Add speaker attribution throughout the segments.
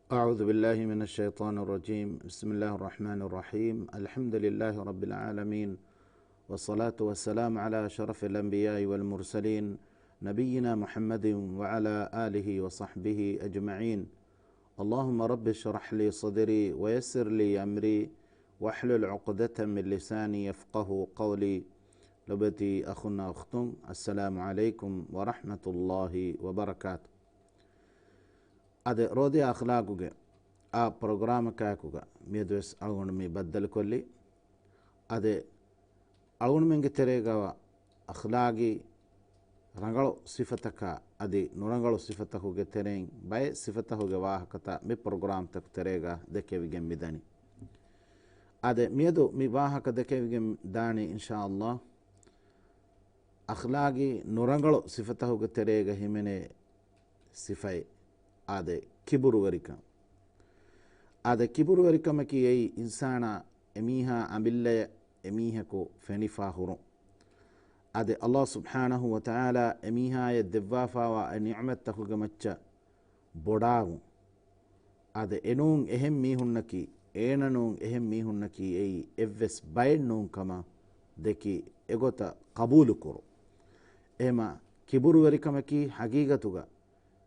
Speaker 1: أعوذ بالله من الشيطان الرجيم. بسم الله الرحمن الرحيم. الحمد لله رب العالمين، والصلاة والسلام على شرف الأنبياء والمرسلين نبينا محمد وعلى آله وصحبه أجمعين. اللهم رب اشرح لي صدري ويسر لي أمري واحلل عقدة من لساني يفقه قولي. لبتي أخنا أختم، السلام عليكم ورحمة الله وبركاته. ಅದೇ ರೋದಿ ಅಖ್ಲಾಗುಗೆ ಆ ಪ್ರೋಗ್ರಾಮ್ ಕಾಯಕುಗ ಮೇದ್ವೆಸ್ ಅಳಗೊಂಡು ಮೀ ಬದ್ದಲು ಕೊಲ್ಲಿ ಅದೇ ಅಳಗೊಂಡು ಮಿಂಗೆ ತೆರೆಗವ ಅಖ್ಲಾಗಿ ರಂಗಳು ಸಿಫತಕ ಅದಿ ನುರಂಗಳು ಸಿಫತ ಹೋಗೆ ತೆರೆಂಗ್ ಬೈ ಸಿಫತ ಹೋಗೆ ವಾಹಕತ ಮಿ ಪ್ರೋಗ್ರಾಮ್ ತಕ್ ತೆರೆಗ ದೆಕೆವಿಗೆ ಮಿದನಿ ಅದೇ ಮೇದು ಮಿ ವಾಹಕ ದೆಕೆವಿಗೆ ದಾಣಿ ಇನ್ಶಾ ಅಲ್ಲಾಹ್. ಅಖ್ಲಾಗಿ ನುರಂಗಳು ಸಿಫತ ಹೋಗೆ ತೆರೆಗ ಹಿಮೆನೆ ಸಿಫೈ ಆದೆ ಕಿಬುರುವರಿಕ ಆದೆ ಕಿಬುರುವರಿಕಮಕಿ ಯೈ ಇನ್ಸಾನ ಎಮೀಹಾ ಅಂಬಿಲ್ಲೆಯ ಎಮೀಹಕು ಫೆನಿಫಾ ಹುರು ಆದೆ ಅಲ್ಲಾಹ್ ಸುಬ್ಹಾನಹು ವ ತಆಲಾ ಎಮೀಹಾಯ ದೆವ್ವಾಫಾವ ನಿಅಮತ್ ಹುಗ ಮಚ್ಚ ಬೊಡಾವು ಆದೆ ಎನೂಂ ಎಹೆಂ ಮೀಹುನ್ನಕಿ ಏನನೂಂ ಎಹೆಂ ಮೀಹುನ್ನಕಿ ಯೈ ಎವ್ವೆಸ್ ಬೈಡ್ನೂಂ ಕಮ ದೆಕಿ ಎಗೊತ ಕಬೂಲು ಕುರು ಎಮ ಕಿಬುರುವರಿಕಮಕಿ ಹಗೀಗತುಗ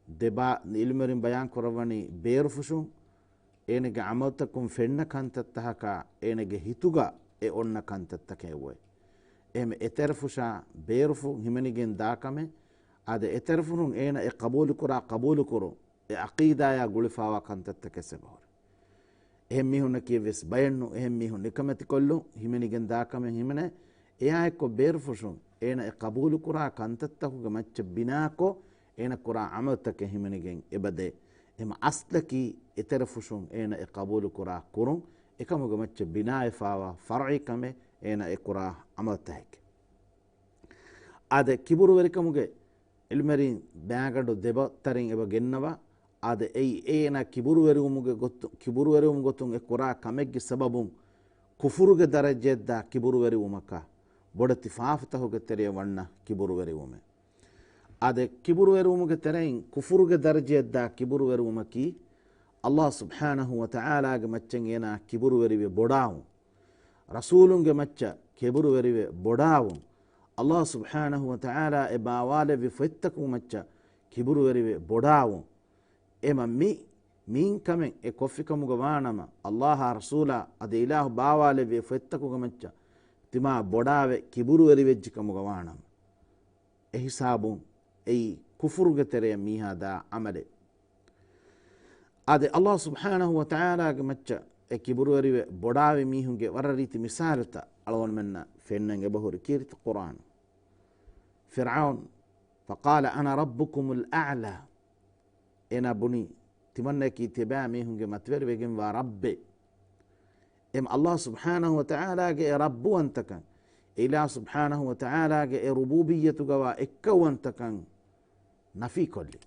Speaker 1: ದೆಬಾ ಇಲ್ಮರಿನ್ ಬಯಾನ್ ಕೊರವಣಿ ಬೇರುಫುಶು ಏನಗೆ ಅಮತಕ್ಕುಂ ಫೆಣ್ಣ ಕಂತತ್ತಹಕ ಏನಗೆ ಹಿತುಗ ಎ ಒಣ್ಣ ಕಂತತ್ತಕೆವೆ ಎಮೆ ಎತೆರಫುಶಾ ಬೇರುಫು ಹಿಮನಿಗೆನ್ ದಾಕಮೆ ಅದೆ ಎತೆರಫುನು ಏನ ಎ ಕಬೂಲು ಕುರು ಎ ಅಕೀದಾಯ ಗುಳಿಫಾವ ಕಂತತ್ತಕೆಸೆಬಹುದು ಎಹೆಂ ಮೀಹುನ್ನ ಕಿವೆಸ್ ಬಯಣ್ಣು ಎಹೆಂ ಮೀಹು ನಿಕಮತಿ ಕೊಲ್ಲು ಹಿಮನಿಗೆನ್ ದಾಕಮೆ ಹಿಮನೆ ಎಯಾಯಕ್ಕೊ ಬೇರುಫುಶು ಏನ ಎ ಕಬೂಲು ಕುರ ಕಂತತ್ತಹುಗ ಮಚ್ಚ ಬಿನಾಕೊ ಏನ ಕುರ ಅಮತಕ್ಕೆ ಹಿಮನಿಗೆನ್ ಎಬದೆ ಎಮ ಅಸ್ಲಕಿ ಎತೆರ ಫುಶುಂ ಏನ ಎ ಕಬೂಲು ಕುರ ಕುರುಂ ಎಕಮುಗ ಮಚ್ಚ ಬಿನಾಯ ಫಾವ ಫರ್ಇ ಕಮೆ ಏನ ಎ ಕುರ ಅಮತಹಕ್ಕೆ ಆದೆ ಕಿಬುರುವರಿಕಮುಗೆ ಇಲ್ಮೆರಿನ್ ಬ್ಯಾಂಗಡು ದೆಬತ್ತರಿನ್ ಎಬ ಗೆನ್ನವ ಆದೆ ಏನ ಕಿಬುರುವರಿವುಮು ಗೊತ್ತು ಎ ಕುರ ಕಮೆಗ್ಗೆ ಸಬಬುಂ ಕುಫುರುಗೆ ದರಜೆದ್ದ ಕಿಬುರುವರಿವುಮಕ ಬೊಡತಿ ಫಾಫತ ಹೋಗೆ ತೆರೆಯ ವಣ್ಣ ಕಿಬುರುವರಿವುಮೆ ಆದೆ ಕಿಬುರುವೆರುವುಮುಗೆ ತೆರೆಯಿನ್ ಕುಫುರುಗೆ ದರ್ಜೆಯದ್ದ ಕಿಬುರುವೆರುವುಮಕಿ ಅಲ್ಲಾಹ್ ಸುಬ್ಹಾನಹು ವ ತಆಲಾಗೆ ಮಚ್ಚಂಗೇನ ಕಿಬುರುವೆರಿವೆ ಬೊಡಾವು ರಸೂಲುಂಗೆ ಮಚ್ಚ ಕಿಬುರುವೆರಿವೆ ಬೊಡಾವು ಅಲ್ಲಾಹ್ ಸುಬ್ಹಾನಹು ವ ತಆಲಾ ಎ ಬಾವಾಲೆ ವಿಫೆತ್ತಕು ಮಚ್ಚ ಕಿಬುರುವೆರಿವೆ ಬೊಡಾವು ಎಮ ಮೀನ್ ಕಮೆನ್ ಎ ಕೊಫಿಕಮುಗ ವಾಣಮ ಅಲ್ಲಾಹ ರಸೂಲ ಅದೆ ಇಲಾಹು ಬಾವಾಲೆ ವಿಫೆತ್ತಕುಗ ಮಚ್ಚ ತಿಮಾ ಬೊಡಾವೆ ಕಿಬುರುವೆರಿವೆಜ್ಜಿಕಮುಗ ವಾಣಮ ಎ ಹಿಸಾಬು ಎಯಿ ಕುಫುರುಗೆ ತೆರೆಯ ಮೀಹಾದ ಅಮಲೆ ಆದೆ ಅಲ್ಲಾಹ್ ಸುಬ್ಹಾನಹು ವ ತಆಲಾಗೆ ಮಚ್ಚ ಎ ಕಿಬುರುವರಿವೆ ಬೊಡಾವೆ ಮೀಹುಂಗೆ ವರ ರೀತಿ ಮಿಸಾಲತ ಅಳವನ್ ಮೆನ್ನ ಫೆನ್ನಂಗೆ ಬಹುರಿ ಕೀರ್ತಿ ಕುರಾನ್ ಫಿರ್ಔನ್ ಫಕಾಲ ಅನ ರಬ್ಬುಕುಮುಲ್ ಅಅಲಾ ಎನ ಬುನಿ ತಿಮನ್ನಕಿ ತಿಬಾ ಮೀಹುಂಗೆ ಮತ್ವೆರ್ವೆಗೆಂ ವಾ ರಬ್ಬೆ ಎಂ ಅಲ್ಲಾಹ್ ಸುಬ್ಹಾನಹು ವ ತಆಲಾಗೆ ರಬ್ಬು ಅಂತಕನ್ ಇಲಾಹ್ ಸುಬ್ಹಾನಹು ವ ತಆಲಾಗೆ ರುಬೂಬಿಯ್ಯತುಗವ ಎಕ್ಕವಂತಕನ್ ನಫಿ ಕೊಲ್ಲಿ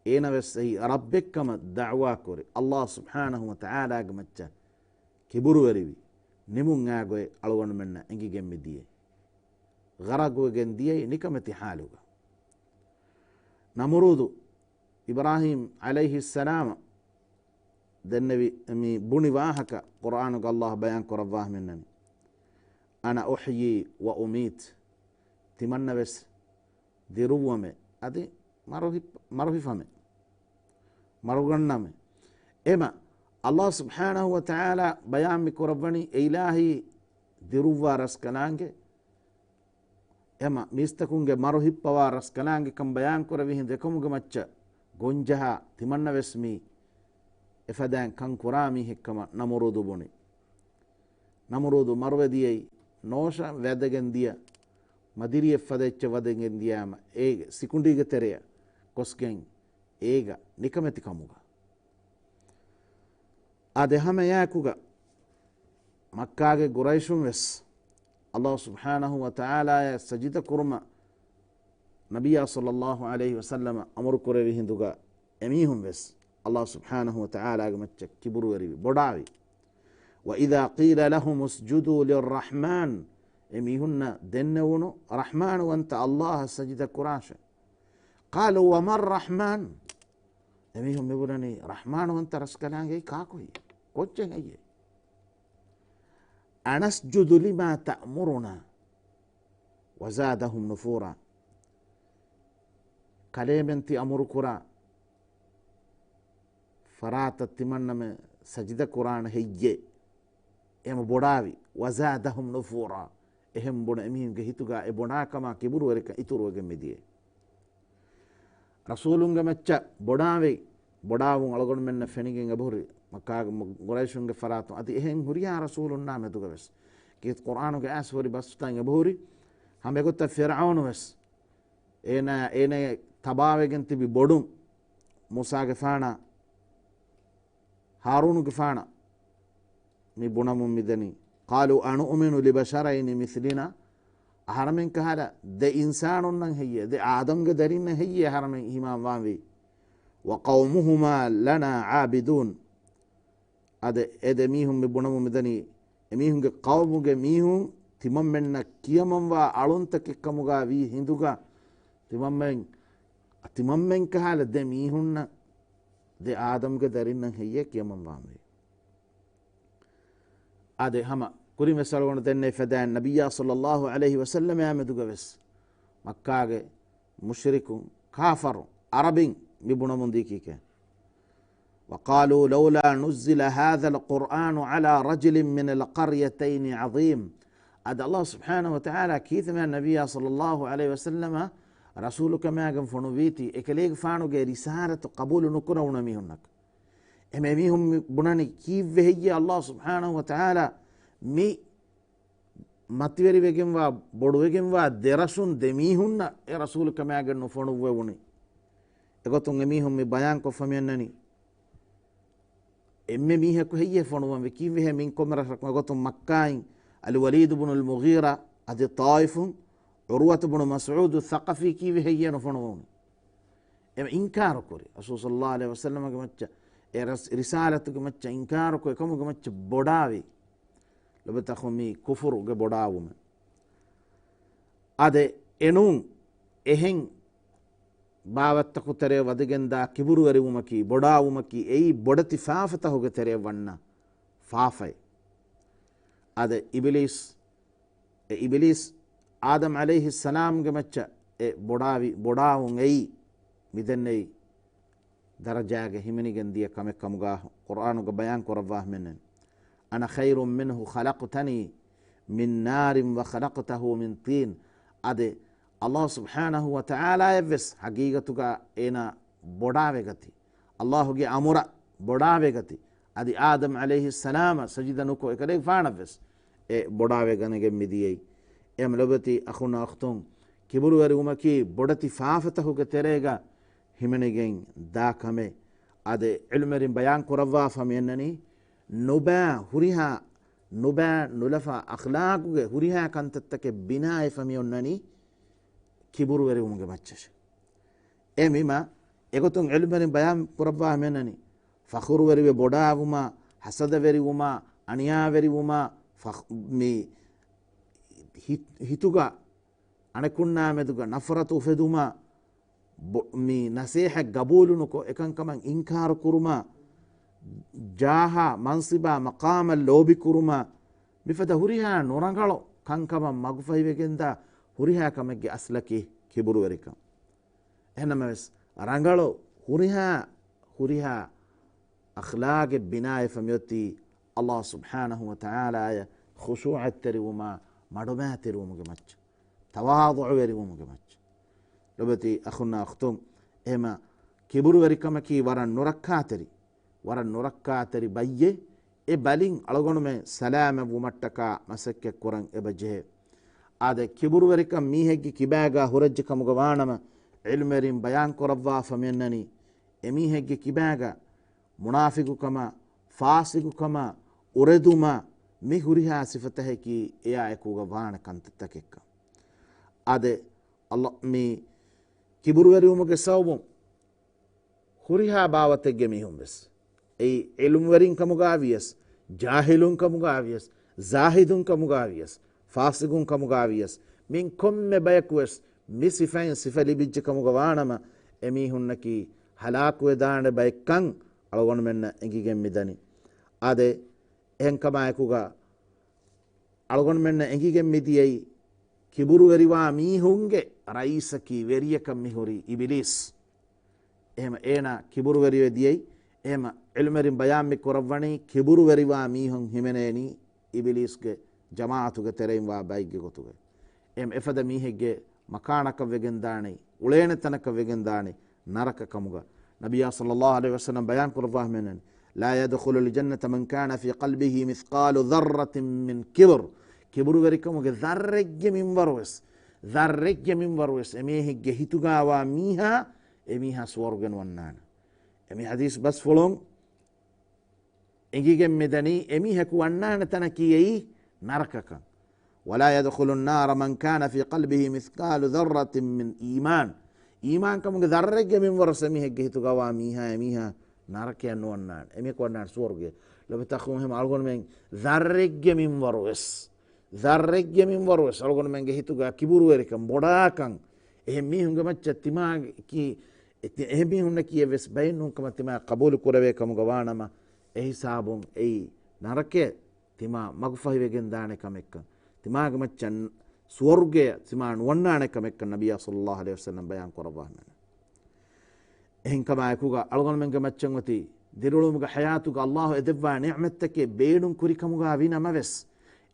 Speaker 1: ಏನವೆಸ್ ಈ ರಬ್ಬೆಕ್ಕಮ ದಅವಾ ಕೊರಿ ಅಲ್ಲಾಹ್ ಸುಬ್ಹಾನಹು ವ ತಆಲಾಗೆ ಮಚ್ಚ ಕಿಬುರುವರಿವಿ ನಿಮುಂಗಾಗೊಯ್ ಅಳವಣ ಮೆನ್ನ ಎಂಗಿಗೆಮ್ಮಿದಿಯೆ ಗರಗುಗೆಂದಿಯೆ ನಿಕಮತಿ ಹಾಲುಗ ನಮರೂದು ಇಬ್ರಾಹಿಂ ಅಲೈಹಿಸ್ಸಲಾಮ ದನ್ನವಿ ಮಿ ಬುಣಿ ವಾಹಕ ಕುರ್ಆನುಗ ಅಲ್ಲಾಹ್ ಬಯಾನ್ ಕೊರವಾಹ ಮೆನ್ನನಿ ಅನ ಉಹ್ಯಿ ವ ಉಮೀತ್ ತಿಮನ್ನವೆಸ್ ದಿರುವಮೆ ಅದೆ ಮರುಹಿಫಮೆ ಮರುಗಣ್ಣಮೆ ಎಮ ಅಲ್ಲಾಹ್ ಸುಬ್ಹಾನಹು ವ ತಆಲಾ ಬಯಾನ್ ಮಿ ಕೊರವಣಿ ಇಲಾಹಿ ದಿರುವ ರಸ್ಕಲಾಂಗೆ ಎಮ ಮಿಸ್ತಕುಂಗೆ ಮರುಹಿಪ್ಪವ ರಸ್ಕಲಾಂಗೆ ಕಂ ಬಯಾನ್ ಕೊರವಿಹಿಂ ದೆಕಮುಗ ಮಚ್ಚ ಗೊಂಜಹ ತಿಮನ್ನವೆಸ್ ಮಿ ಎಫದಾನ್ ಕಂ ಕುರಾಮಿ ಹಿಕ್ಕಮ ನಮರುದು ಬುಣಿ ನಮರುದು ಮರುವೆದಿಯೈ ನೋಷ ವೆದಗೆಂದಿಯ ಮದಿರಿಯ ಫದೆಚ್ಚ ವದಗೆಂದಿಯಾಮ ಏಗ ಸಿಕುಂಡಿಗೆ ತೆರೆಯ ಕೊಸ್ಗೆಂಗ್ ಏಗ ನಿಕಮೆತಿ ಕಮುಗ ಆದೆ ಹಮ ಯಾಕುಗ ಮಕ್ಕಾಗೆ ಗುರೈಶುಂ ವೆಸ್ ಅಲ್ಲಾಹ್ ಸುಬ್ಹಾನಹು ವ ತಆಲಾಯ ಸಜಿದ ಕುರ್ಮ ನಬಿಯ ಸಲ್ಲಲ್ಲಾಹು ಅಲೈಹಿ ವಸಲ್ಲಮ ಅಮರು ಕೊರೆವಿ ಹಿಂದುಗ ಎಮೀಹುಂ ವೆಸ್ ಅಲ್ಲಾಹ್ ಸುಬ್ಹಾನಹು ವ ತಆಲಾಗೆ ಮಚ್ಚ ಕಿಬುರುವರಿವಿ ಬೊಡಾವಿ وإذا قيل لهم اسجدوا للرحمن ಎಮಿಹುನ್ನ ದೆನ್ನವುನು ರಹ್ಮಾನು ಅಂತ ಅಲ್ಲಾಹ ಸಜಿದ ಕುರಾಶ ಕಾಲು ವಮರ್ Rahman emihun mibunani rahmanuwanta raskanaange kaakoy koccen ayye anasjudu lima ta'muruna wa zadahum nufura kalementi amurukura farata timanname sajida qur'an heyye ema bodawi wa zadahum nufura ehem bona emihunge hituga e bonakama kiburu wereka ituruwege mediye rasulunge macca bodawun algon menna fenigen aburi makkaga quraishunge faratu ati ehen huriya rasulunna meduga wes kit qur'anuge aswari bastan aburi hambe gotta fir'aunu wes ena tabawegen tibi bodum musa ge fana harunu ge fana mi bunamum midani qalu anu'minu li basharayn mithlina haramen kahala de insanun nan heyye de adam ge darin nan heyye haramen imam wanwi wa qawmuhuma lana abidun ade edemihum mi bunamum midani emihum ge qawmu ge mihum timammenna kiyamam wa alunta kekkamuga wi hinduga timammen kahala de mihunna de adam ge darin nan heyye kiyamam wanwi ade hama kuri mesalgon denne fadan nabiyya sallallahu alayhi wa sallam ya meduga wes makkage mushrikun kafaru arabin mibuna mundikike وقالوا لولا نزل هذا القرآن على رجل من القريتين عظيم أد الله سبحانه وتعالى كيث من النبي صلى الله عليه وسلم رسولك ما قم فنوبيتي إكليك فانو رسالة قبول نكرة ونميهنك اماميهم بناني كيف هي الله سبحانه وتعالى مي ماتيري بيجم وا بودو بيجم وا دراسون دميهن يا رسول كما قال نفونو ووني اغتون اميهم مي بيان كو فمينني ام ميه كو هي فونو وم كيف هي منكم رسك اغتون مكاين الوليد بن المغيرة ادي طائف عروة بن مسعود الثقفي كيف هي نفونو ووني ام انكار كوري رسول صلى الله عليه وسلم كما risalatuge macca inkaru ko kamuge macca bodawi lobetakhumi kufuru ge bodawume ade enun ehen bawatta kutere wadigenda kiburu werumaki bodawumaki ei bodati faafata hoge tere wanna faafai ade iblis adam alayhi salam ge macca e bodawun ei midennei درجاಗೆ ಹಿಮನಿಗಂದಿಯ ಕಮೆಕ್ಕಮುಗಾ ಕುರ್ಆನುಗ ಬಯಾನ್ ಕೊರವಾಹ ಮೆನ್ನನ್ ಅನ ಖೈರುಂ ಮಿನ್ಹು ಖಲಕ್ತನಿ ಮಿನ್ ನಾರಿನ್ ವ ಖಲಕ್ತಹು ಮಿನ್ ತೀನ್ ಅದೆ ಅಲ್ಲಾಹ್ ಸುಬ್ಹಾನಹು ವ ತಆಲಾ ಎವ್ವೆಸ್ ಹಗೀಗತುಗ ಏನ ಬೊಡಾವೆಗತಿ ಅಲ್ಲಾಹುಗೆ ಅಮುರ ಬೊಡಾವೆಗತಿ ಅದಿ ಆದಮ್ ಅಲೈಹಿ ಸಲಾಮ ಸಜಿದನುಕೋ ಎಕಡೆ ಫಾಣವೆಸ್ ಎ ಬೊಡಾವೆಗನಗೆ ಮಿದಿಯೈ ಎಮ್ ಲಬತಿ ಅಖುನ ಅಖ್ತುಂ ಕಿಬುರುವರಿ ಉಮಕಿ ಬೊಡತಿ ಫಾಫತಹುಗೆ ತೆರೆಗ ಹಿಮನಿಗೆಂ ದಾಕಮೆ ಅದೆ ಇಲ್ಮರಿನ್ ಬಯಾನ್ ಕೊರವಾ ಫಮೆನ್ನನಿ ನುಬಾ ಹುರಿಹಾ ನುಬಾ ನುಲಫ ಅಖ್ಲಾಗುಗೆ ಹುರಿಹಾ ಕಂತತ್ತಕೆ ಬಿನಾಯ ಫಮಿಯೊನ್ನನಿ ಕಿಬುರುವರಿ ಉಮಗೆ ಮಚ್ಚಶ ಎಮಿಮ ಎಗೊತುಂ ಇಲ್ಮರಿನ್ ಬಯಾನ್ ಕೊರವಾ ಮೆನ್ನನಿ ಫಖುರುವರಿ ಬೊಡಾವುಮ ಹಸದವೆರಿ ಉಮ ಅಣಿಯಾವೆರಿ ಉಮ ಮಿ ಹಿತುಗ ಅಣಕುನ್ನಾ ಮೆದುಗ ನಫರತು ಫೆದುಮ mi nasiha gabulunuko ekankaman inkar kuruma jaha mansiba maqama lobi kuruma mifada huriha norangalo kankama magfaivegenda huriha kamege aslaki kiburu werika enames rangalo huriha akhlaq binaya famyoti Allah subhanahu wa ta'ala ya khushu'at teruma maduma teruma gemach tawadu weruma gemach lobati akhuna akhtum ema kiburu werikamaki waran nurakkaateri bayye e balin algonume salama wumattaka masakke kuran ebaje ade kiburu werikam miheggi kibaga hurajje kamuga wanama ilmerin bayan korawwa famennani emiheggi kibaga munafiqu kama fasiqu kama ureduma mi huriha sifataheki eya ekuga wana kantattakekka ade Allah mi kiburuweriumuge sawbum huriha bawategge mihum bes ei ilum werin kamugaviyas jahilun kamugaviyas zahidun kamugaviyas fasigun kamugaviyas min komme bayakwes mi sifain sifali bijje kamugawanama emihunnaki halaku wedane baykan algon menna engigen midani ade enkama ekuga algon menna engigen midiyei kiburu weriwa mihunge raisaki veriyakam mihuri iblis ehma ena kiburu weriwe diyei ehma ilmerin bayan mi korawani kiburu weriwa mihun himeneni iblisge jamaatuge tereimwa bayge gotuge em efada mihegge makanaka vegendani ulene tanaka vegendani naraka kamuga nabiya sallallahu alaihi wasallam bayan korawah menen la yadkhulu aljannata man kana fi qalbihi mithqalu dharratin min kibr kiburu verikamuge dharregge min warwes emehegge hitugawa miha emiha swargen wannana emi hadis bas fulon engigen medani emiha ku wannana tanakiyei narakaka ولا يدخل النار من كان في قلبه مثقال ذرة من إيمان كم ذرة من ورسميه جهت قواميها يميها نارك ينونان أمي كونان سورجة لو بتأخذهم ألقون من ذرة من ورس ألقون من جهت قا كبر وركم بداكم إهميهم كم تجتماع كي إهميهم نكيه بس بينهم كم تجتماع قبول كوربه كم قوانا ما سابون نارك تما مغفى بيجندانه كمكم timaga maccan swarge timan wannane kamekka nabiya sallallahu alaihi wasallam bayan korabahna ehin kama kuga algon menga maccan wati dirulumuga hayatuga allah edwa ni'mattake beenun kurikamuga vina maves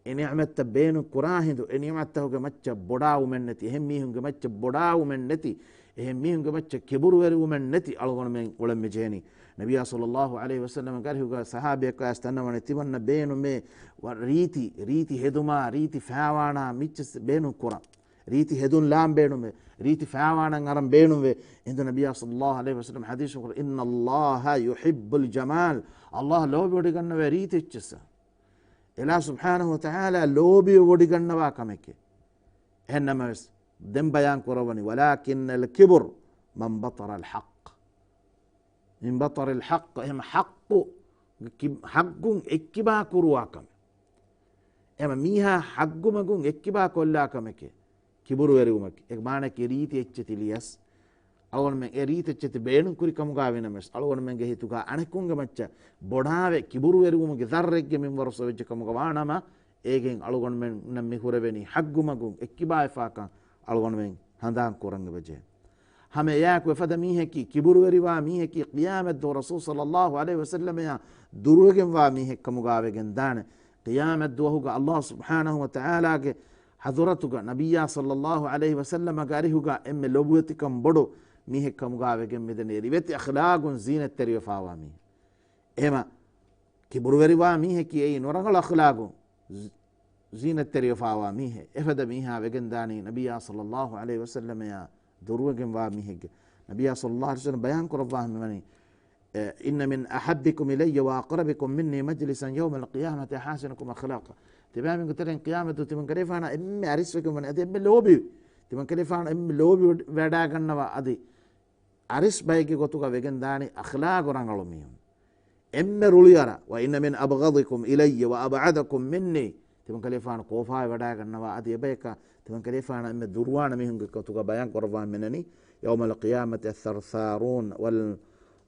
Speaker 1: e ni'matta beenu kurahindu e ni'mattahuga macca bodawu menneti ehin mihunga macca bodawu menneti ehin mihunga macca kiburu weru menneti algon men ulemme jeni nabiya sallallahu alaihi wasallam garhuga sahabiya ka astanamane timanna beenu me riti heduma riti fawana mich beenu kura riti hedun lam beenu me riti fawana ngaram beenu ve inda nabiya sallallahu alaihi wasallam hadithu qul inna allaha yuhibbul jamal allah lobi odiganna ve riti ichsa ila subhanahu wa ta'ala lobi odiganna kameke enama dem bayan korawani walakin al kibr man batara al haqq min batar alhaq em haqgun ekkiba kuruwakam ema miha haggumagun ekkiba kollakameke kiburu weriumake ek manake riti ecchetiliyas algon men riti eccheti beenu kuri kamuga venames algon men ge hituga anekunge macca bodave kiburu weriumuge zarregge min warso wejje kamuga wanama egen algon men nammi hureveni haggumagun ekkiba efaka algon men handan korange beje हमें याक वफद मी है कि किबुर वरिवा मी है कि क़ियामत दो रसूल सल्लल्लाहु अलैहि वसल्लम या दुरुगम वा मी है कमुगावे गंदान क़ियामत दो होगा अल्लाह सुब्हानहु व तआला के हज़रतुगा नबिया सल्लल्लाहु अलैहि वसल्लम गारिहुगा एम लोबुति कम बड़ो मी है कमुगावे गम मिदने रिवत अखलाकुन ज़ीनत तरिफावा मी एमा किबुर वरिवा मी है कि ए नरगल अखलाकु ज़ीनत तरिफावा मी है एफद मी हा वगंदानी नबिया सल्लल्लाहु अलैहि वसल्लम या दुरुगम वा मिहिग नबिया सल्लल्लाहु अलैहि वसल्लम बयान करवाह मनी इन मिन अहब्बिकुम इलैया व अक़रबिकुम मिन्नी मजलिसन यौम अलक़ियामति अहसनुकुम अख़लाक़ा तिबाम गुतरें क़ियामत तिमन करेफाना इम्मे अरिसकुम मन अदे इम्मे लोबी तिमन करेफाना इम्मे लोबी वेडा गन्नवा अदि अरिस बैगे गोतुगा वेगंदानी अख़लाक़ रंगलो मियम इम्मे रुलियारा व इन मिन अबग़दिकुम इलैया व अबअदकुम मिन्नी तिमन करेफाना कोफा वेडा गन्नवा अदि एबेका तिमन करेफाना इम्मे दुरवाना मिहुंग गोतुगा बयान करवाह मननी यौम अलक़ियामति अथरथारून वल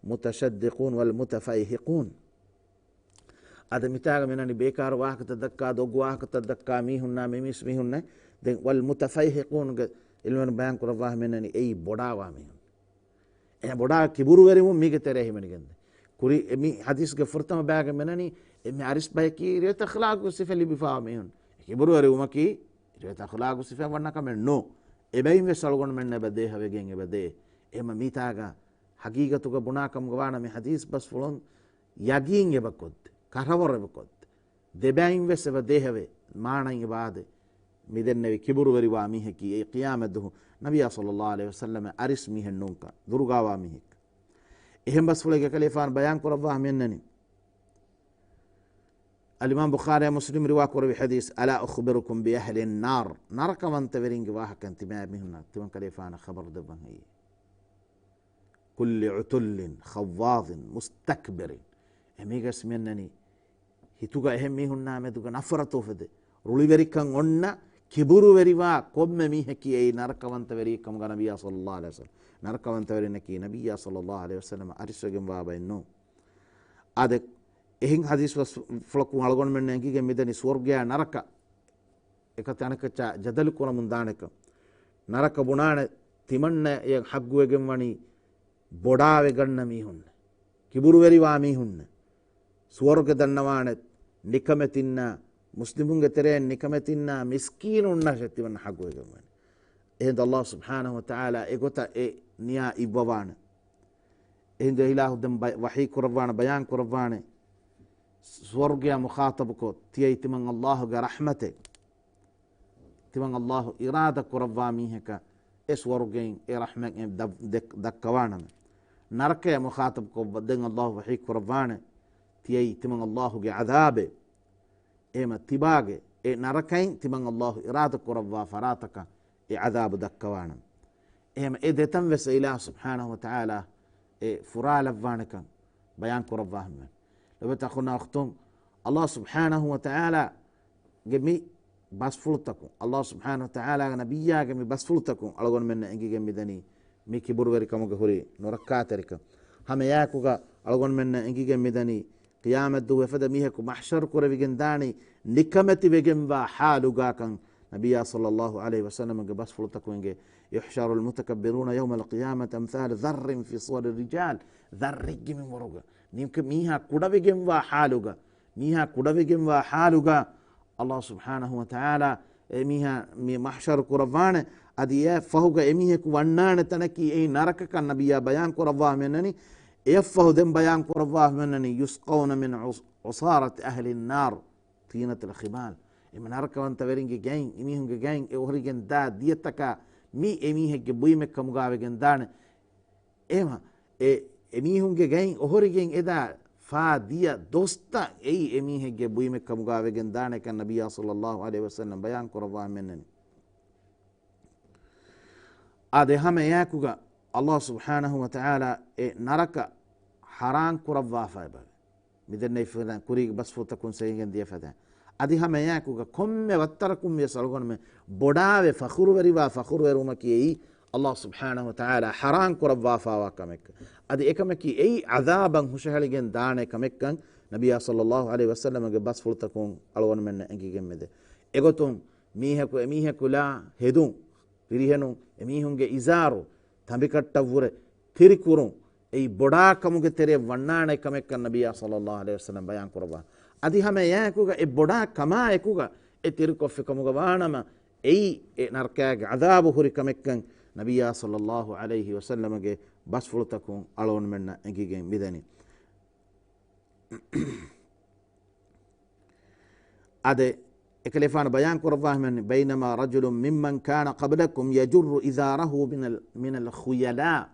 Speaker 1: मुतशद्दिक़ून वल मुतफ़ैहिक़ून अद मिताग मिननी बेकार वाहकत दक्का दोग वाहकत दक्का मिहुन्ना मिमिस मिहुन्ना दे वल मुतफ़ैहिक़ून इल्मन बयान करवाह मननी ए बोडावा मिहुन ए बोडा किबुरु वेरिमु मिगे तेरे हिमनिगंदे कुरी एमी हदीस के फुरतम बैग मननी एमी अरिस बाय की रेत अखलाक सिफली बिफा मिहुन किबुरु वेरिमु की रेत अखलाक सिफा वन्ना का में नो एबई में सलगन में ने बदे हवे गेंगे बदे एम मितागा हकीकतुगा बुनाकम गवाना में हदीस बस फुलन यगिंगे बकुद करवर बकुद देबाइन वे से बदे हवे मानेंगे बाद मिदन ने किबुरु वरिवा मी है कि क़ियामत दो नबी सल्लल्लाहु अलैहि वसल्लम अरिस मी है नोंका दुर्गावा मी है एहम बस फुले के खलीफान बयान करवा मिननी الإمام بخاري مسلم رواك وربي حديث ألا أخبركم بأهل النار نار كمان تبرينج واحد كان تبع مهنا تبان كليفانا خبر دبان هي كل عتل خواض مستكبر أميجا سمينني هي توجا هم مهنا مدوجا نفرتو فده رولي بريكان عنا ಕಿಬುರು ವೆರಿವಾ ಕೊಮ್ಮೆ ಮೀಹಕಿ ಐ ನರಕವಂತ ವೆರಿಕಮುಗ ನಬಿಯ ಸಲ್ಲಲ್ಲಾಹು ಅಲೈಹಿ ವಸಲ್ಲಂ ನರಕವಂತ ವೆರಿನಕಿ ನಬಿಯ ಸಲ್ಲಲ್ಲಾಹು ಅಲೈಹಿ ವಸಲ್ಲಂ ಅರಿಸಗೆಂ ವಾಬೆನ್ನು ಅದೆ එහින් හදිස් ෆලොකු අලගොන් මෙන්න ඇඟිගේ මිදනි ස්වර්ගය නරක එක තැනක ජදලු කොරමුන් දානක නරක බුණාන තිමන්න ය හග්ගුවගෙන් වනි බොඩාවෙ ගන්න මීහුන්න කිබුරු වෙරිවා මීහුන්න ස්වර්ග දන්නවාන නිකමෙතින්න මුස්ලිමුන්ගේ තරෙන් නිකමෙතින්න මිස්කීනුන්න ශක්තිවන්න හග්ගුවගෙන් වනි එහෙද අල්ලාහ් සුබ්හානහු වතාලා එගොත ඒ නියා ඉබ්බවාන එහෙද ඉලාහුදම් වහී කුරවාන බයාන් කුරවාන ස්වර්ගය මුඛාතබ කො තියයි තිමන් අල්ලාහ්ගේ රහමතේ තිමන් අල්ලාහ් ඉරාදා කුරවා මීහක ඒ ස්වර්ගයෙන් ඒ රහමෙන් දක්කවානම නරකය මුඛාතබ කො බදෙන් අල්ලාහ් වහී කුරවාන තියයි තිමන් අල්ලාහ්ගේ අදාබේ එම තිබාගේ ඒ නරකයෙන් තිමන් අල්ලාහ් ඉරාදා කුරවා ෆරාතක ඒ අදාබ දක්කවානම එහෙම ඒ දෙතම් වෙස ඉලාහ් සුබ්හානහු වතාලා ඒ ෆුරාලවානක බයාන් කුරවා හම لبت أخونا أختم الله سبحانه وتعالى جمي بس فلتكم الله سبحانه وتعالى نبيا جمي بس فلتكم على قول منا إنجي جمي دني ميكي بروري كم جهوري نوركاترك هم ياكوجا على قول منا إنجي جمي دني قيامة دو فدا ميهكو محشر كوري بجنداني نكمتي بجنبا حالوجا كان نبي صلى الله عليه وسلم بس فلتكم إنجي يحشر المتكبرون يوم القيامة أمثال ذر في صور الرجال ذر جمي مروجا ನಿಮ್ಗೆ ಮೀಹ ಕುಡವಿಗೆಂಬ ಹಾಲುಗ ಮೀಹ ಕುಡವಿಗೆಂಬ ಹಾಲುಗ ಅಲ್ಲಾಹ್ ಸುಬ್ಹಾನಹು ವತಾಲ ಮೀಹ ಮೀ ಮಹ್ಶರ್ ಕುರವಾಣ ಅದಿಯ ಫಹುಗ ಎಮೀಹಕು ವಣ್ಣಾಣ ತನಕಿ ಏ ನರಕಕ ನಬಿಯ ಬಯಾನ್ ಕುರವಾ ಮೆನ್ನನಿ ಎಫಹು ದೆಂ ಬಯಾನ್ ಕುರವಾ ಮೆನ್ನನಿ ಯುಸ್ಕೌನ ಮಿನ್ ಉಸಾರತ್ ಅಹ್ಲಿ ನಾರ್ ತೀನತ್ ಅಲ್ ಖಿಮಾಲ್ ಎಮ ನರಕವಂತ ವೆರಿಂಗೆ ಗೈನ್ ಎಮೀಹುಂಗೆ ಗೈನ್ ಎ ಒಹರಿಗೆನ್ ದಾ ದಿಯತಕ ಮೀ ಎಮೀಹಗೆ ಬುಯಿಮೆಕ್ಕ ಮುಗಾವೆಗೆನ್ ದಾಣ ಎಮ ಎ එමීහුන්ගේ ගැයින් ඔහොරිගෙන් එදා ෆාදිය දොස්ත එයි එමීහෙක්ගේ බුයිමෙක් කමුගාවෙගෙන් දාන එක නබියා සල්ලල්ලාහු අලයිහි වසල්ලම් බයාන් කරවා මෙන්නනි ආදේ හැම යාකුග අල්ලාහ් සුබ්හානහු වතාලා ඒ නරක හරාන් කරවා ෆයිබ මිදන්නේ ෆදන් කුරිග බස් ෆොතකුන් සෙයිගෙන් දිය ෆදන් අදි හැම යාකුග කොම්මෙ වත්තරකුම් ය සල්ගොනම බොඩාවේ ෆඛුරු වෙරිවා ෆඛුරු වෙරුම කීයි الله سبحانه وتعالى حرام كربا فاوا كمك ادي اكمكي اي عذابا هشهلген دانه كمكن نبي صلى الله عليه وسلم بس فلتكون الون من انگي گمده اگوتون ميهكو لا هدون විරිහනු එමිහුන්ගේ ඉසාරු තඹිකට්ටවුර තිරිකුරුන් ඒ බොඩා කමුගේ තෙරේ වන්නාන එකමෙක් නබියා සල්ලල්ලාහු අලයිහි වසල්ලම් බයන් කරවා අදි හැම යකුග ඒ බොඩා කමා එකුග ඒ තිරිකොෆ කමුග වානම ඒ නරකයාගේ අදාබ හුරි කමෙක්කන් නබියා සල්ලල්ලාහු අලයිහි වසල්ලම්ගේ බස් ෆුලතකුන් අලෝන් මෙන්න එංගිගෙන් මිදෙනි අද එකලෙෆාන බයන් කරවා මෙන්න බයිනමා රජුලුන් මිම්මන් කාන क़බලකුම් යජුරු ඉසාරහු මිනල් ඛුයලා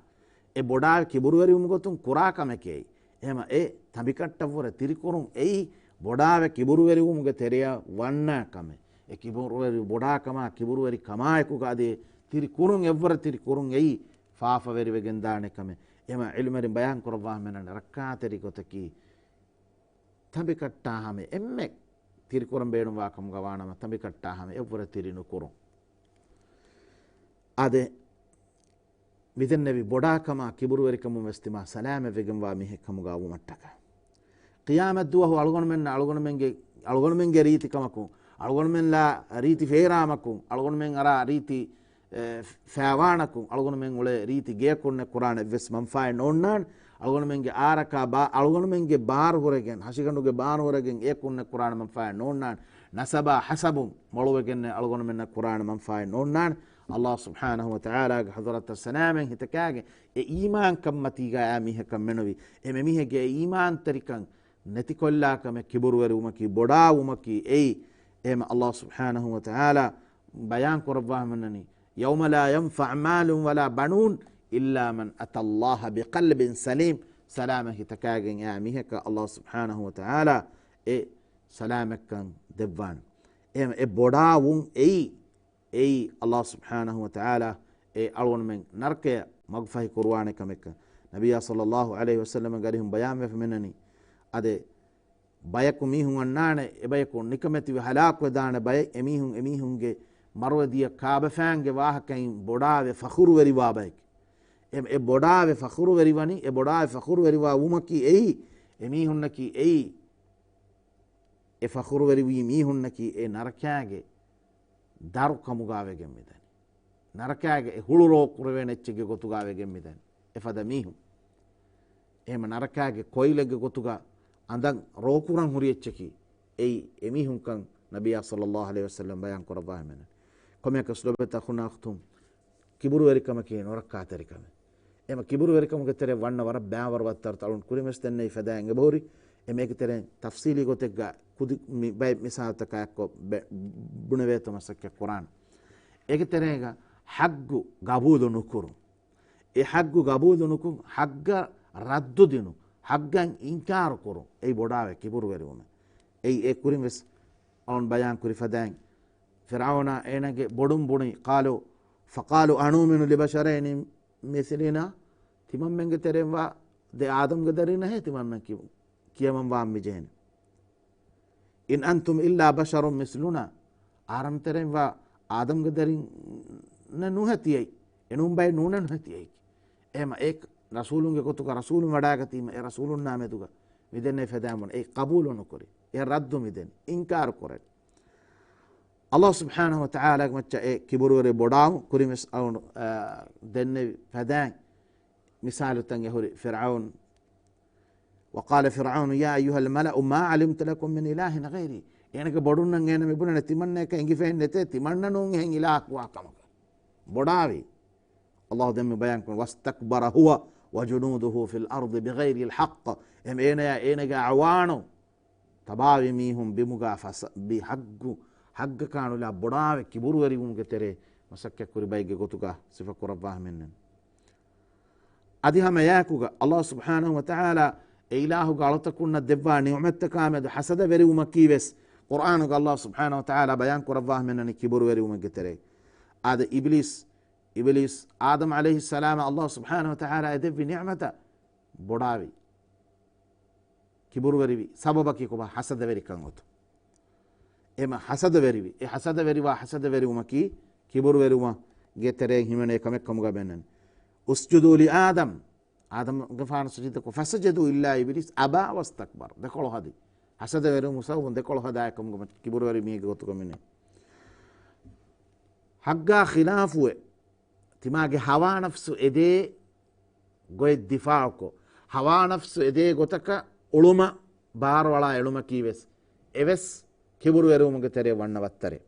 Speaker 1: ඒ බොඩා කිබුරුවරි උමුගතුන් කුරා කමකේ එහෙම ඒ තඹිකට්ටවර තිරිකුරුන් ඒ බොඩාවේ කිබුරුවරි උමුගේ තෙරිය වන්නා කම ඒ කිබුරුවරි බොඩා කම කිබුරුවරි කමා එකුගාදී තිරිකුරුන් එවර තිරිකුරුන් ඒ ෆාෆ වෙරි වෙගෙන් දාන කම එහෙම ඉල්මරි බයන් කරවා මෙන්න රක්කාතරි ගොතකි තඹිකට්ටාම එම්මෙ තිරිකුරම් බේණු වාකම් ගවානම තඹිකට්ටාම එවර තිරිනු කුරුන් අද විදෙන්නවි බොඩාකම කිබුරුවරිකම වස්තිමා සලාම වෙගම්වා මිහෙකම ගාවු මට්ටක qiyamat duwahu algonmenගේ රීතිකමකු algonmenla රීති ෆේරාමකු algonmen ara රීති ෆෑවානකු algonmen උලේ රීති ගේකුන්න කුරාන වෙස් මන්ෆාය නොන්නාන් algonmenගේ ආරකා බා algonmenගේ බාර හොරගෙන් හසිගණුගේ බාර හොරගෙන් ඒකුන්න කුරාන මන්ෆාය නොන්නාන් නසබා හසබුම් මොළවගෙන algonmen කුරාන මන්ෆාය නොන්නාන් الله سبحانه وتعالى حضرت السلام هتكاغ ايمان كمتيغا اميه كمنوي اميه جي ايمان تركن نتي كلا كم كبر ورومكي بودا ومكي اي ام الله سبحانه وتعالى بيان قربه منني يوم لا ينفع مال ولا بنون الا من اتى الله بقلب سليم سلامه هتكاغ اميه الله سبحانه وتعالى اي سلامك دبان ام بودا وم اي اي الله سبحانه وتعالى اي الون من نركه مغفه قرآن كمك نبي صلى الله عليه وسلم قالهم بيان منني ادي بايكم ميهم انان ابيكم نكمتي هلاك ودان باي اميهم جي marwadiya kaabafaange waahakain bodaave fakhuru weri waabayke e bodaave fakhuru weri wani e bodaave fakhuru weri waa wumaki ei emihunaki ei e fakhuru weri wi mihunaki e narakage daru kamugaave gemmidani narakage e huluro kurwenechige gotugaave gemmidani e fada mihun ehma narakage koilege gotuga andan rokuran huriyecheki ei emihun kan nabiya sallallahu alaihi wasallam bayan korabah menen komyak slobeta khunaqtum kiburu werikama ke norakka tarikame ema kiburu werikama ke tere wanna war baawar wattar talun kurimes tenne fadaange bori emeke tere tafsili gotegga kudi bay misata kayakko buneveto masakke quran eke terega haggu gabudu nukuru e haggu gabudu nuku hagga raddu dinu haggan inkar kuru ei bodawe kiburu weruma ei e kurimes on bayan kuri fadaange فرعون اينك بدون بني قالوا فقالوا انؤمن لبشرين مثلنا تمام من ترين وا دي ادم قدرنا هي تمام من كيما وام بجين ان انتم الا بشر مثلنا ارم ترين وا ادم قدرين نوهتي انهم باي نون نوهتي اما اك رسولون كتو رسول مداغتي رسولون نامتو مدن فدامون اي قبول نكري اي رد مدن انكار كره الله سبحانه وتعالى متى كبرور بودام كريمس او دن فدان مثال تنجهور فرعون وقال فرعون يا ايها الملأ ما علمت لكم من اله غيري يعني كبرون نغين مبن تمنى كانغي فين نتي تمنى نون هين اله واكم بوداوي الله دم بيان واستكبر هو وجنوده في الارض بغير الحق ام اين عوانو تباوي ميهم بمغافس بحق حق كانوا لا بڑاوے کبر وری کے تیرے مسکہ کری بایگے گوتوگا صفہ قربہ منن ادی ہم یاکوگا اللہ سبحانہ وتعالى الہ غلطکن دبا نعمت کامد حسد وری مکیوس قرآن اللہ سبحانہ وتعالى بیان قربہ منن کبر وری کے تیرے اد ابلیس آدم علیہ السلام اللہ سبحانہ وتعالى دب نعمت بڑاوی کبر وری سبب کی کو حسد وری کنگوت ema hasada verivi e hasada veriwa ki kibur veriwa getere himene kamek kamuga benen usjudu li adam gafan sujida ko fasajadu illa iblis aba wastakbar dekolo hadi hasada veriwa musawun dekolo hada kamuga kibur veri mi gotu kamene hagga khilafu timage hawa nafsu ede goy difaa ko hawa nafsu ede gotaka uluma bar wala eluma kiwes eves كبر ويروم تري ونوتري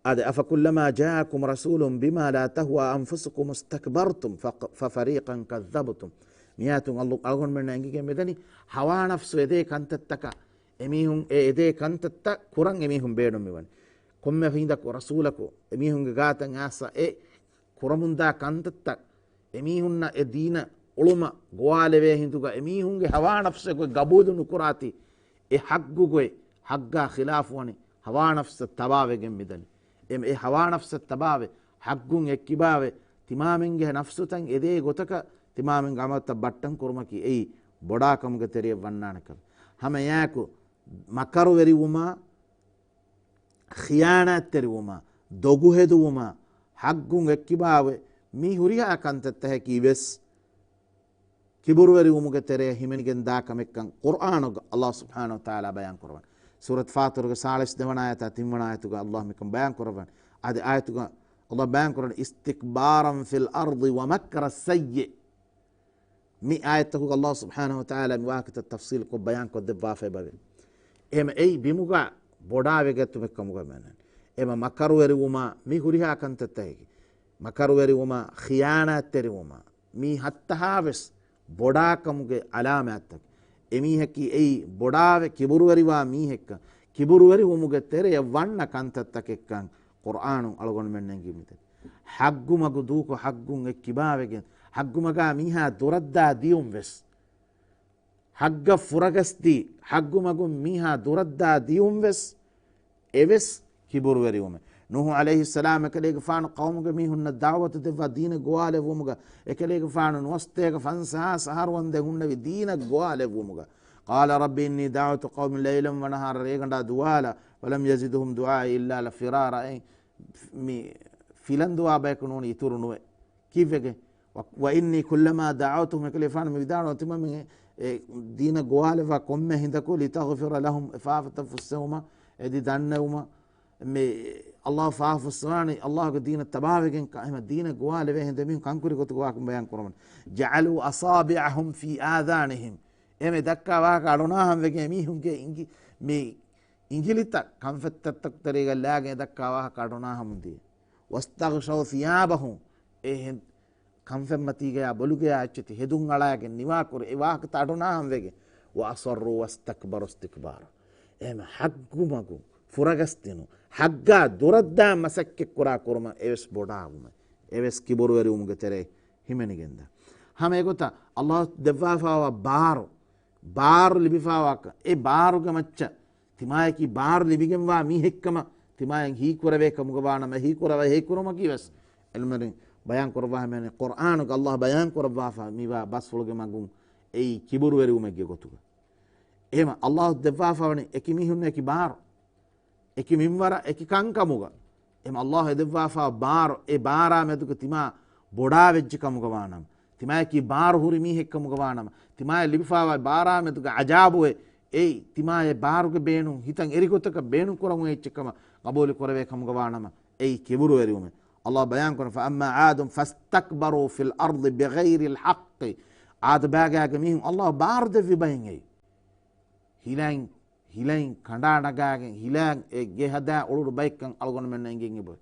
Speaker 1: هذا أفكلما جاءكم رسول بما لا تهوى أنفسكم استكبرتم ففريقا كذبتم مياتون الله أقول من أنجي مدني هوا نفسه إذا كانت تكا إميهم إذا كانت تك كوران إميهم بينهم ميوان كم في عندك رسولك إميهم جاتن عسى كورمون دا كانت تك إميهم نا الدين علما قوالة بيهن تكا إميهم هوا نفسه قبود نكراتي e haggugoy hagga khilafwani hawa nafs tabawe gemmidani e hawa nafs tabawe haggun ekkibawe timamenge nafsutan ede gotaka timamenge amatta battan kurmaki ei boda kamge teriye wannanaka hama yaku makaru veri uma khiyanat teri uma dogu hedu uma haggun ekkibawe mi huriya kantatta hakiwes كبر وري ومغ تري هيمن گندا كمكن قران الله سبحانه وتعالى بيان قربان سوره فاطر 40 دون ايات 30 ايات الله مكن بيان قربان ادي ايات الله بيان قران استكبارا في الارض ومكر السيء مي ايات الله سبحانه وتعالى مواقت التفصيل کو بيان کو دبا في بابل ام اي بيمغا بودا وگت مكم من ام مكر وري وما مي هريها كنت تاي مكر وري وما خيانات تري وما مي حتى هاوس بودا کمگے علامات تک එමීහ කි ඒ බොඩාවේ කිබුරුවරිවා මීහෙක්ක කිබුරුවරි හුමුගේ තෙරේ වන්න කන්තත්තක එක්කන් කුර්ආනු අලගොන් මෙන්නෙන් කිමිත හග්ගුමගු දූක හග්ගුන් එක්කිබාවෙගෙන් හග්ගුමගා මීහා දුරද්දා දියුම් වෙස් හග්ග ෆුරගස්ති හග්ගුමගු මීහා දුරද්දා දියුම් වෙස් එවෙස් කිබුරුවරි වුම නූහ් අලයිහි සලාම කලේග ෆාන කවුමග මීහුන්න දාවත දෙව දීන ගෝාලේ වුමුග එකලේග ෆාන නොස්තේග ෆන්සා සහරවන් දෙගුන්න වි දීන ගෝාලේ වුමුග قال ربي إني دعوت قوم ليلا ونهارا ريغندا دوالا ولم يزدهم دعائي إلا لفرارا فيلن دعاء بيكونون يتورنوا كيفك وإني كلما دعوتهم كلفان ميدانو تمام دين قوال فكم هندكو لتغفر لهم فافت فسهما ادي دانوما الله فاف السواني الله دين التباوكين كاهم الدين قوال به هندمين كانكوري كتواكم بيان كرمن جعلوا أصابعهم في آذانهم دكا واك علوناهم وجميعهم كي مي إنجلتا كم فتتك طريقة لاجئ دكا واك علوناهم دي واستغشوا ثيابهم كم فمتي جا بلو جا أشتي هدون على نواكور واك تعروناهم وجه وأصروا واستكبروا استكبارا حقهم فرغستينو حقا دردا مسك كرا كرما إيش بوداهم إيش كبروا يوم قتره همني جندا هم يقولتا الله دفافا بار اللي بفاواك بارو كمتشا تماي كي بار اللي بيجم وا ميهكما تماي هي كرة كمغبانا ما هي كرة هي كرة ما كي بس المرين بيان كرباه من القرآن الله بيان كرباه ميبا بس فلوج ماغون كبروا يوم جيكوتوك الله دفافا وني ميهن بار ميمورا كانكموغا الله دفافا بار بارا مدك تما بودا وجه كمغبانام تماي كي بار هوري ميهكمغبانام تماي لبفاوا بارا مدك عجابوه تماي بارو بينو هيتان إريكوتك بينو كرمو يتشكما قبول كربه كمغبانام كبروا يوم الله بيان كنا فأما عاد فاستكبروا في الأرض بغير الحق عاد باقا جميعهم الله بارد في بيني هيلين كندانا جاعين هيلين جهدا أولو بايكن ألغون من نيجي بو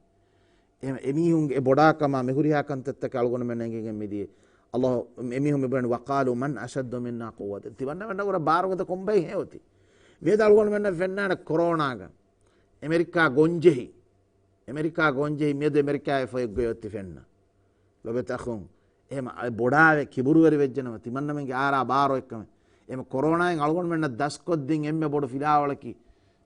Speaker 1: إميهم إبودا كما مهوريها كنت تتكالغون من نيجي مدي الله إميهم يبرن وقالوا من أشد منا قوة تبنا من نقول بارو كده كم بيه هوتي ميدا ألغون من فنان كورونا أمريكا غونجه ميد أمريكا فيغيوتي فننا لو بتأخون بودا كبروا وريبجنا تبنا من جارا بارو إكمه كورونا ألغون من داسكود دين بودو فيلاولكي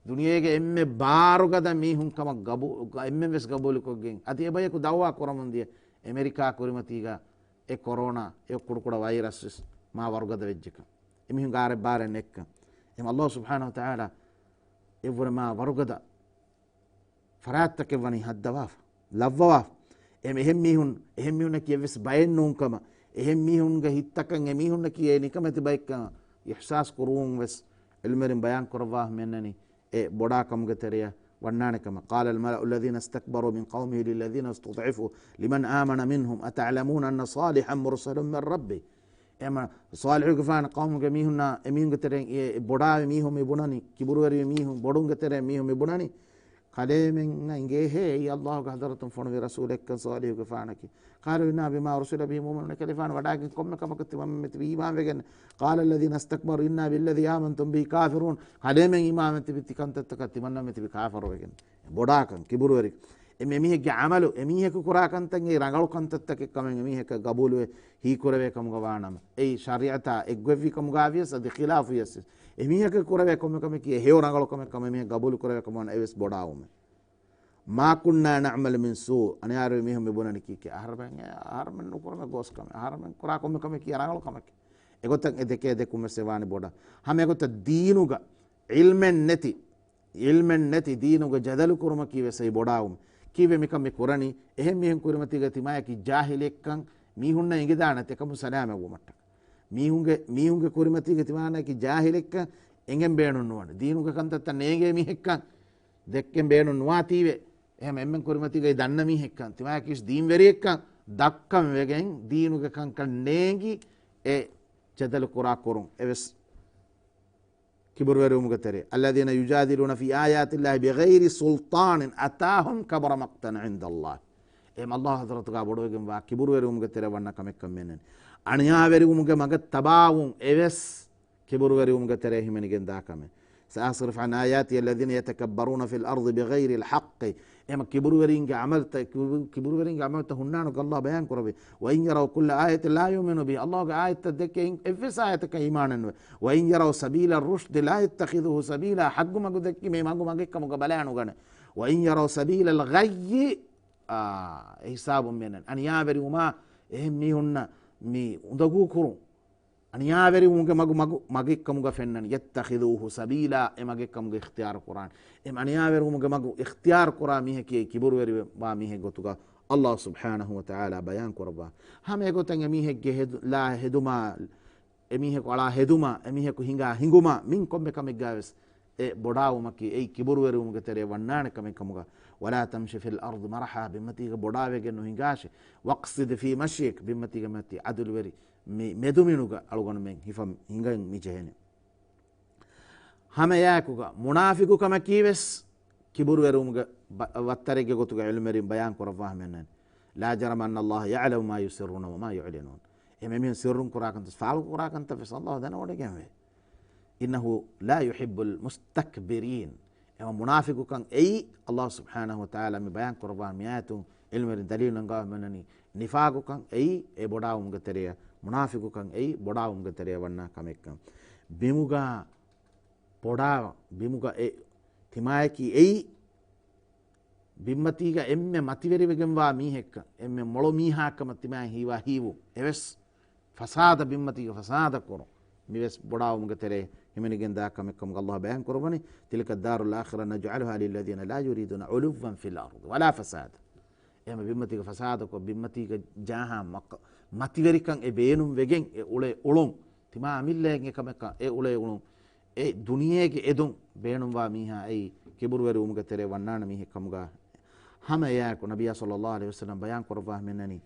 Speaker 1: दुनिया के एम्मे बारो कदा मी हुं कम गबु एम्मे वेस गबुल को गें अति एबय को दावा कोरमंदिए अमेरिका कोरिमतीगा ए कोरोना ए कुडकुड वायरस मा वर्गद वेज्जक एमी हुं गारे बारे नेक एम अल्लाह सुब्हानहु व तआला एवर मा वर्गद फरात के वनी हदवा लव्वा एम मी हुं के वेस बायन नुं कम एम मी हुं गे हितकन एमी हुं की ए निकमति बायक इहसास कुरुं वेस इल्मरिन बयान करवा मेननी بودا كم قتريا ونانكما قال الملأ الذين استكبروا من قومه للذين استضعفوا لمن آمن منهم أتعلمون أن صالحا مرسل من ربي اما صالح كفان قوم ميهنا امين قترين بودا ميهم يبوناني كبروا ميهم بودون قترين ميهم يبوناني قالين نجيه هي الله قدرتم فون برسولك صالح كفانك قالوا إنا بما رسل به مؤمنون كلفان وداكن كم كما كنت إمام وجن قال الذين استكبروا إنا بالذي آمنتم به كافرون قالين من إمام تبتي كنت تكتمنا متى كافر وجن بوداكن كبروا emmihe ge amalu emmihe ku kura kantange rangalu kantatta ke kamen emmihe ka gabulu hi kurave kam gawanam ei shariata egwevi kam gavies adi khilafiyas emmihe ke kurave kam kam ki he rangalu kam emmihe gabulu kurave kam on eves bodawum ma kunna na'mal min su ani aru emmihe me bonani ki ke harman nu kurame gos kam harman kura kam ki rangalu kam egotak edeke de kum sevani boda ham egota diinuga ilmen neti diinuga jadalu kurma ki vesai bodawum kive mikam me kurani ehem mihen kurimati gati maya ki jahilekkan mihunna ingedana te kamu salama gomatta mihunge kurimati gati mana ki jahilekkan engem beenun nuwan diinuga kantatta nege mihekkan dekken beenun nuwatiwe ehem emmen kurimati gai danna mihekkan timaya kis diin veriyekkan dakkam wegen diinuga kankan negi e jadal qura kurun eves كبروا مقتري الذين يجادلون في آيات الله بغير سلطان أتاهم كبر مقتا عند الله إم الله حضرت قابلوا جم كبروا مقتري وانا كم منن أنيا بريو مقت تباهم إبس كبروا مقتري هم من جندا كم سأصرف عن آياتي الذين يتكبرون في الأرض بغير الحق إما كبروا عملت هنانك الله بيان كربي وإن يروا كل آية لا يؤمنوا به الله آية تدكين إفس آية إيمانا وإن يروا سبيل الرشد لا يتخذه سبيلا حق ما قد كي ما قد مقبلان وإن يروا سبيل الغي حساب من أن يابر وما إهميهن مي ندقو كرو අනියාවරි උන්ගේ මගෙක්කමුග ෆෙන්නන යත්තඛිදුහු සබීලා එමගෙක්කමුග ඉඛතියාර කුරාන් එම අනියාවරි උන්ගේ මගු ඉඛතියාර කුරා මිහකේ කිබුරුවරි වා මිහෙ ගොතුග අල්ලාහ් සුබ්හානහු වතාලා බයන් කරබා හැම ගොතන් මිහෙක්ගේ ලා හෙදුමා එමිහෙකු අලා හෙදුමා එමිහෙකු හිඟා හිඟුමා මින් කොම්බ කමෙක් ගාවස් e bodaawumaki ay kiburuweruumga tere wannaane kamikamuga walaa tamshi fi lardi maraha bimmatiga bodaawegeno hingaashe waqsid fi mashik bimmatiga mati adulweri meduminuga alugonu men hifam hingan mijehene hama yaakuga munaafiku kama kiives kiburuweruumga wattarege gotuga ilmerin bayan koravahmennen laa jarama anna allaha ya'lamu ma yusirruna wa ma yu'linun ememin sirrun kurakanta faalu kurakanta fis allah dana odegemme إنه لا يحب المستكبرين أما منافق كان أي الله سبحانه وتعالى من بيان قربان مئات علم دليل نقاه منني نفاق كان أي بداو مقتريا منافق كان أي بداو مقتريا ونا كمك بيموغا بداو بيموغا أي تمايكي أي بيمتيغا إمّا ماتيوري بيجموا ميهك إمّا ملو ميها كم تماي هيوا هيو إبس فساد بيمتيغا فساد كورو ميبس بداو مقتريا همين جندا كمكم الله بيان قرباني تلك الدار الآخرة نجعلها للذين لا يريدون علوا في الأرض ولا فساد اما بمتيك فسادك وبمتيك جاها ماتيوريكان بينهم وجين اولي اولون تما اميلين كمكا اولي اولون دنياك ادون بينهم وا ميها اي كبروري ومغتري ونان ميه كمغا هم ياك نبي صلى الله عليه وسلم بيان قرباه منني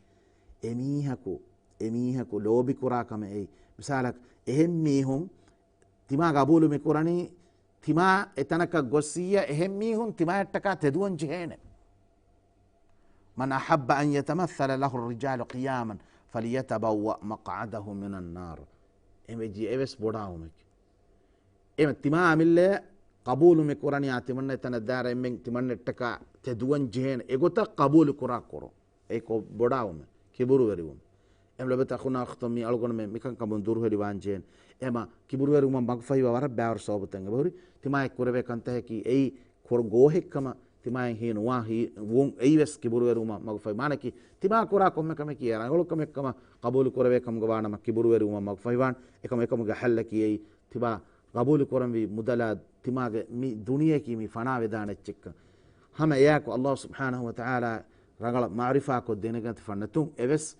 Speaker 1: اميهكو لوبي كرا كم اي مثالك اهم ميهم තිමා ගබූලු මෙකුරණි තිමා එතනක ගොස්සිය එහෙම් මීහුන් තිමා එට්ටකා තෙදුවන් ජෙහෙන من أحب أن يتمثل له الرجال قياما فليتبوأ مقعده من النار එමෙජි එවස් බොඩාවුමක් එම තිමා අමිල්ල قبول මෙකුරණි ආතිමන්න එතන දාර එම්ෙන් තිමන්න එට්ටකා තෙදුවන් ජෙහෙන එගොත قبول කුරා කරෝ ඒක බොඩාවුම කිබුරු වෙරිවුම් em lebeta khuna khtami algon me mikan kabon dur heli wanjen ema kiburuweru ma magfai wa war baar sobatan bori timay kurebe kanta he ki ei khor gohekkama timay hinu wa hi won eiwes kiburuweru ma magfai manaki tima kura komme kame ki rangol komme kama qabul kurebe kam gwana ma kiburuweru ma magfai wan ekam ekam ga halla ki ei tiba qabul kuram vi mudala timage mi duniya ki mi fana vedana chekka hama yako allah subhanahu wa ta'ala rangala ma'rifa ko denegat fanatun eves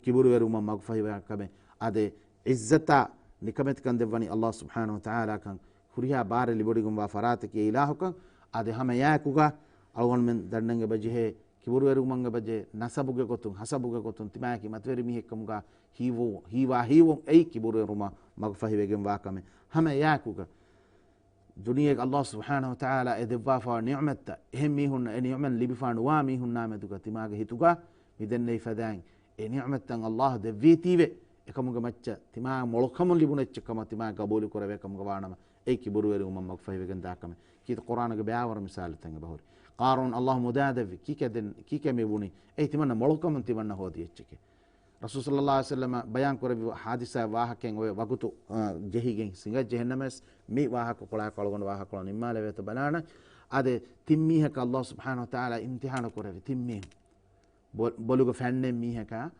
Speaker 1: kiburuweru ma magfai wa kame ade izzata nikmet kan devani allah subhanahu wa ta'ala kan huriya bare libodigum wa farata ki ilahukan ade hama yakuga algon men dannange baje kiburuweru manga baje nasabuge gotun hasabuge gotun timaki matveri mi hekkamga hiwa ei kiburuweru ma magfahi wegen wa kame hama yakuga duniyek allah subhanahu wa ta'ala edwa fa ni'matta ehmi hun ni'man libifan wa mi hun nametuga timage hituga midenne fadan e ni'matan allah de vitive ekamuga macca tima molokam libunech kama tima qabul korave kam gawanama ei kiburuweru ma magfahi wegen dakame kit qur'an ge baawar misal tanga bahuri qarun allah mudadav kikame buni ei timanna molokam timanna hodi echke rasul sallallahu alaihi wasallam bayan korabi hadisa wahaken oy wagutu jehigen singa jehennames mi wahak kola kolgon wahak kolon immale veto balana ade timmihaka allah subhanahu wa ta'ala imtihana korabi timmi bolugo fanne mihaka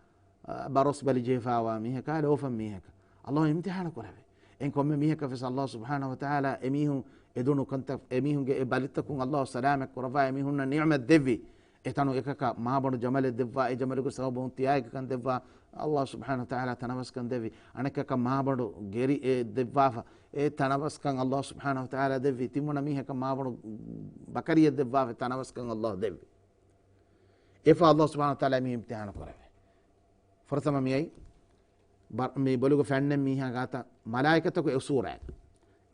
Speaker 1: baros bali jefawa mihaka lofam mihaka allah imtihana korabi en komme mihaka fis allah subhanahu wa ta'ala emihun edunu kanta emihun ge balitakun allah salamak korava emihun ni'mat devi etanu ekaka mahabanu jamal devva e jamalugo sabun tiyai kan devva allah subhanahu wa ta'ala tanavas kan devi anekaka mahabanu geri e devva e tanavas kan allah subhanahu wa ta'ala devi timuna mihaka mahabanu bakariya devva tanavas kan allah devi efa allah subhanahu wa ta'ala mi imtihan korave fortama mi bolugo fanne miha gata malaikatu ko usura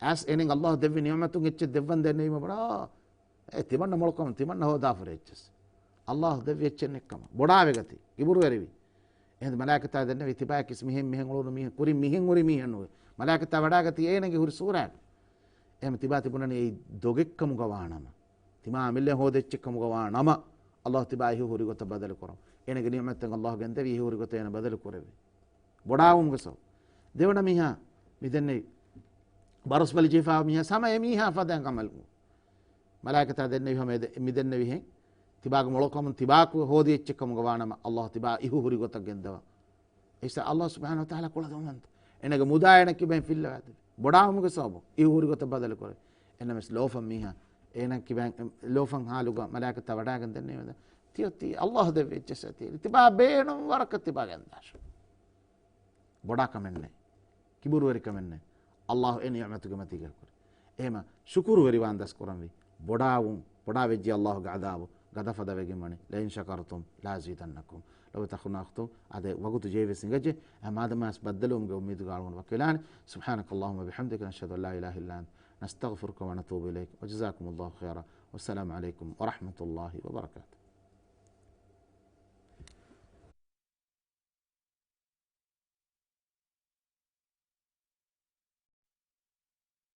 Speaker 1: as ening allah devi ni'matun ecche devvan denne ma bada e timanna molkom timanna hoda forechs allah devi ecche nekkama bodave gati iburu verivi ehd malaikata denne vitibak ismihem mihen ulunu mihen kuri mihen uri mihen no malaikata wada gati enege huri sura em tibati bunani ei dogekkamu gawanama tima mille hodechekkamu gawanama allah tibahi huri gota badal koram enege ni'matan allah gandevi huri gota ena badal korave bodawum gaso devana miha midenne baros bali jefa miha sama miha fadan kamal malaikata denne hame midenne wihe tibag molokam tibak hodi echekam gawanama allah tiba ihu huri gota gendawa isa allah subhanahu wa ta'ala kola domant එනක මුදායනක බෙන් ෆිල්ල ඇද බොඩාමුක සෝබ ඒ ඌරිගොත බදල කර එනමස් ලෝෆම් මීහා එනක් කිබැන් ලෝෆම් හාලුග මලාකත වඩාගෙන දෙන්නේ වද තියොති අල්ලාහ් දෙවෙච්ච සතිය තිබා බේනුම් වරක තිබා ගන්දාශ බොඩා කමන්නේ කිබුරු වරි කමන්නේ අල්ලාහ් එනි නියමතුක මතික කර එහෙම ශුකුරු වරි වන්දස් කරම්වි බොඩාවුම් බොඩා වෙජ්ජි අල්ලාහ්ගේ අදාබ ගදෆද වෙගෙමනේ ලයින් ශකරතුම් ලාසීතන්නකුම් لو تخناختم هذا وقت جيب سنجة هذا ما بدلهم قوميد قالون وكلان سبحانك اللهم وبحمدك نشهد ان لا اله الا انت نستغفرك ونتوب اليك وجزاكم الله خيرا والسلام عليكم ورحمه الله وبركاته.